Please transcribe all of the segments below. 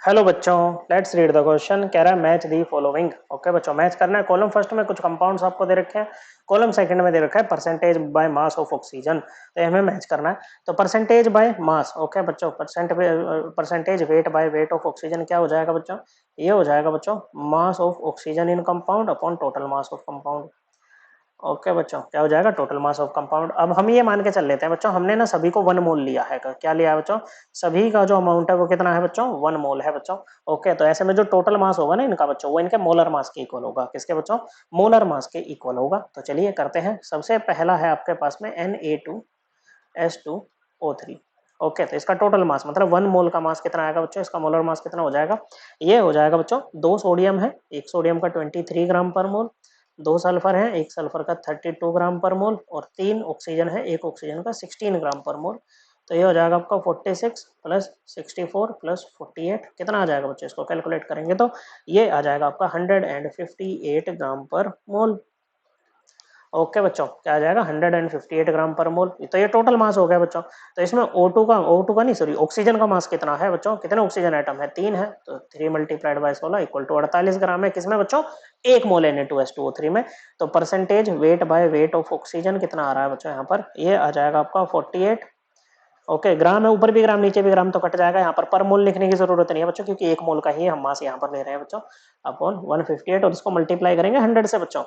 Hello बच्चों, let's read the question. कह रहा है मैच दी फॉलोइंग। ओके बच्चों, मैच करना है। कॉलम फर्स्ट में कुछ कंपाउंड्स आपको दे रखे हैं, कॉलम सेकंड में दे रखा है percentage by mass of oxygen. तो हमें मैच करना है। तो परसेंटेज बाय मास, ओके बच्चों, percentage weight by weight of oxygen क्या हो जाएगा बच्चों? ये हो जाएगा बच्चों mass of oxygen in compound upon total mass of compound. Okay बच्चों, क्या हो जाएगा? Total mass of compound. अब हम ये मान के चल लेते हैं बच्चों, हमने ना सभी को 1 मोल लिया है। क्या लिया है बच्चों? सभी का जो अमाउंट है वो कितना है बच्चों? 1 मोल है बच्चों। ओके, तो ऐसे में जो टोटल मास होगा ना इनका बच्चों, वो इनके मोलर मास के इक्वल होगा। किसके बच्चों? मोलर मास के इक्वल होगा। तो चलिए करते हैं। सबसे पहला है आपके पास में Na2S2O3। ओके, तो इसका टोटल मास मतलब 1 मोल का मास कितना आएगा बच्चों? इसका मोलर मास कितना हो जाएगा? ये हो जाएगा बच्चों, 2 सोडियम है, एक सोडियम का 23 ग्राम पर मोल, 2 सल्फर है, एक सल्फर का 32 ग्राम पर मोल, और 3 ऑक्सीजन है, एक ऑक्सीजन का 16 ग्राम पर मोल। तो ये हो जाएगा आपका 46 प्लस 64 प्लस 48। कितना आ जाएगा बच्चों? इसको कैलकुलेट करेंगे तो ये आ जाएगा आपका 158 ग्राम पर मोल। ओके बच्चों, क्या आ जाएगा? 158 ग्राम पर मोल। तो ये टोटल मास हो गया बच्चों। तो इसमें O2 का नहीं, सॉरी, ऑक्सीजन का मास कितना है बच्चों? कितने ऑक्सीजन एटम है? 3 है। तो 3 मल्टीप्लाइड बाय 16 इक्वल टू 48 ग्राम है। किसमें बच्चों? 1 मोल Na2S2O3 में। तो percentage weight by weight of oxygen कितना आ रहा है बच्चों? यहाँ पर ये आ जाएगा आपका 48। ओके, ग्राम है, ऊपर भी ग्राम नीचे भी ग्राम, तो कट जाएगा। यहाँ पर मोल लिखने की जरूरत नहीं है बच्चों, क्योंकि 1 मोल का ही हम मास यहाँ पर ले रहे हैं बच्चों, अपॉन 158, और इसको मल्टीप्लाई करेंगे 100 से बच्चों।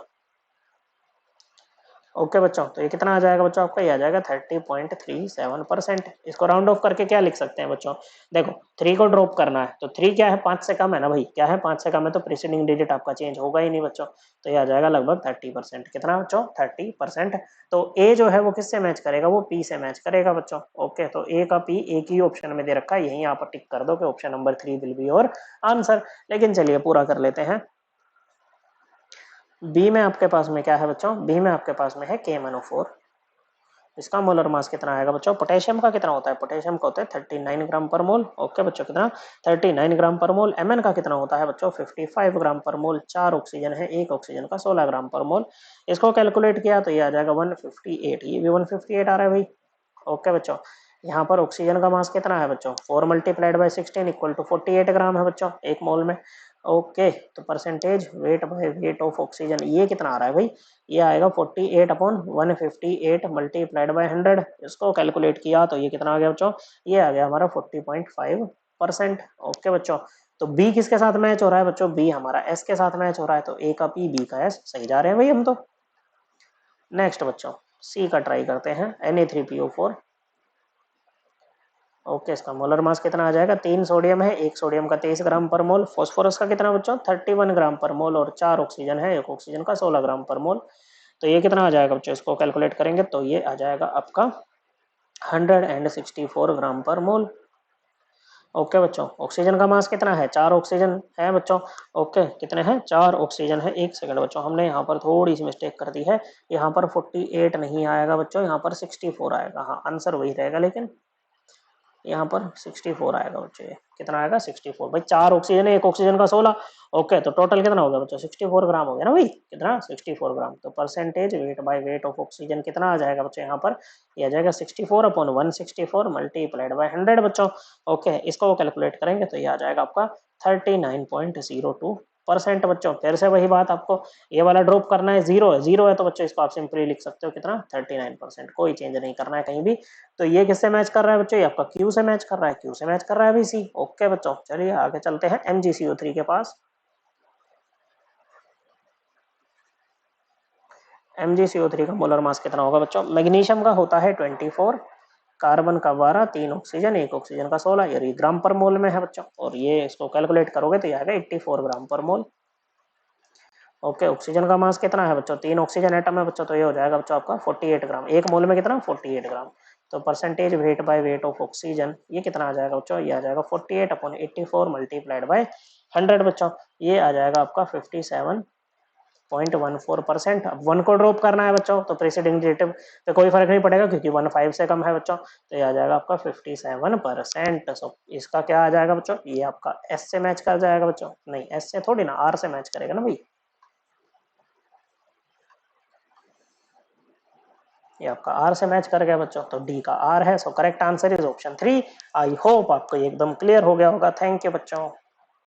ओके बच्चों, तो ये कितना आ जाएगा बच्चों? आपका ये आ जाएगा 30.37%। इसको राउंड ऑफ करके क्या लिख सकते हैं बच्चों? देखो, 3 को ड्रॉप करना है तो 3 क्या है? 5 से कम है ना भाई। क्या है? 5 से कम है, तो प्रीसीडिंग डिजिट आपका चेंज होगा ही नहीं बच्चों। तो ये आ जाएगा लगभग 30%। कितना बच्चों? 30%। तो ए जो है वो किससे मैच करेगा? वो पी से मैच करेगा बच्चों। ओके, तो ए का पी एक ही ऑप्शन में दे रखा है, यही यहाँ पर टिक कर दो कि option number 3 will be your answer. लेकिन चलिए पूरा कर लेते हैं। बी में आपके पास में क्या है बच्चों? बी में आपके पास में है KMnO4। इसका मोलर मास कितना आएगा बच्चों? पोटेशियम का कितना होता है? पोटेशियम का होता है 39 ग्राम पर मोल। ओके बच्चों, कितना? 39 ग्राम पर मोल। Mn का कितना होता है बच्चों? 55 ग्राम पर मोल। 4 ऑक्सीजन है, एक ऑक्सीजन का 16 ग्राम पर मोल। इसको कैलकुलेट किया तो ये आ जाएगा 158। ये भी 158 आ रहा है भाई। ओके बच्चों, यहाँ पर ऑक्सीजन का मास कितना है बच्चों? 4 मल्टीप्लाइड बाई 16 इक्वल टू 48 ग्राम है बच्चों, 1 मोल में। ओके, तो percentage weight by weight of oxygen ये कितना आ रहा है भाई? ये आएगा 48 अपॉन 158 मल्टीप्लाइड बाय 100। इसको कैलकुलेट किया तो ये कितना आ गया बच्चों? ये आ गया हमारा 40.5%। ओके बच्चों, तो बी किसके साथ मैच हो रहा है बच्चों? बी हमारा एस के साथ मैच हो रहा है, तो ए का पी बी का एस, सही जा रहे हैं भाई हम तो। नेक्स्ट बच्चों, सी का ट्राई करते हैं। Na3PO4। ओके, इसका मोलर मास कितना आ जाएगा? 3 सोडियम है, एक सोडियम का 23 ग्राम पर मोल। फॉस्फोरस का कितना बच्चों? 31 ग्राम पर मोल, और 4 ऑक्सीजन है, एक ऑक्सीजन का 16 ग्राम पर मोल। तो ये कितना आ जाएगा बच्चों? इसको कैलकुलेट करेंगे तो ये आ जाएगा आपका 164 ग्राम पर मोल। ओके बच्चों, ऑक्सीजन का मास कितना है? 4 ऑक्सीजन है बच्चों। ओके, कितने हैं? 4 ऑक्सीजन है। एक सेकंड बच्चों, हमने यहाँ पर थोड़ी सी मिस्टेक कर दी है। यहाँ पर 48 नहीं आएगा बच्चों, यहाँ पर 64 आएगा। हाँ, आंसर वही रहेगा, लेकिन यहाँ पर 64 आएगा बच्चों। ये कितना आएगा? 64 भाई। 4 ऑक्सीजन है, एक ऑक्सीजन का 16। ओके, तो टोटल कितना हो गया बच्चों? 64 ग्राम हो गया ना भाई। कितना? 64 ग्राम। तो percentage weight by weight of oxygen कितना आ जाएगा बच्चों? यहाँ पर ये आ जाएगा 64 अपॉन 164 मल्टीप्लाइड बाय 100 बच्चों। ओके, इसको कैलकुलेट करेंगे तो ये आ जाएगा आपका 39.02% बच्चों। फिर से वही बात, आपको ये वाला ड्रॉप करना है, जीरो है तो बच्चों इसको आप सिंपली लिख सकते हो कितना? 39%। कोई चेंज नहीं करना है कहीं भी। तो ये किससे मैच कर रहा है बच्चों? ये आपका क्यू से मैच कर रहा है। क्यू से मैच कर रहा है अभी सी। ओके बच्चों, चलिए आगे चलते हैं MgCO3 के पास। MgCO3 का मोलर मास कितना होगा बच्चों? मैग्नीशियम का होता है 24, कार्बन का 12, 3 ऑक्सीजन, एक ऑक्सीजन का 16, ये ग्राम पर मोल में है बच्चों। और ये इसको कैलकुलेट करोगे तो ये आएगा 84 ग्राम पर मोल। ओके, ऑक्सीजन का मास कितना है बच्चों? 3 ऑक्सीजन एटम है बच्चों, तो ये हो जाएगा बच्चों आपका 48 ग्राम। 1 मोल में कितना? 48 ग्राम। तो percentage weight by weight of oxygen ये कितना आ जाएगा बच्चों? ये आ जाएगा 48 अपॉन 84 मल्टीप्लाइड बाय 100 बच्चों। ये आ जाएगा आपका 57.14%। अब 1 को ड्रॉप करना है बच्चों, तो प्रीसीडिंग डेटिव पे कोई फर्क नहीं पड़ेगा, क्योंकि 1 5 से कम है बच्चों। तो ये आ जाएगा आपका 57%। सो इसका क्या आ जाएगा बच्चों? ये आपका एस से मैच कर जाएगा बच्चों। नहीं, एस से थोड़ी ना, आर से मैच करेगा ना भाई। ये आपका आर से मैच कर गया बच्चों, तो डी का आर है। So correct answer is option 3। I hope आपको एकदम क्लियर हो गया होगा। थैंक यू बच्चों।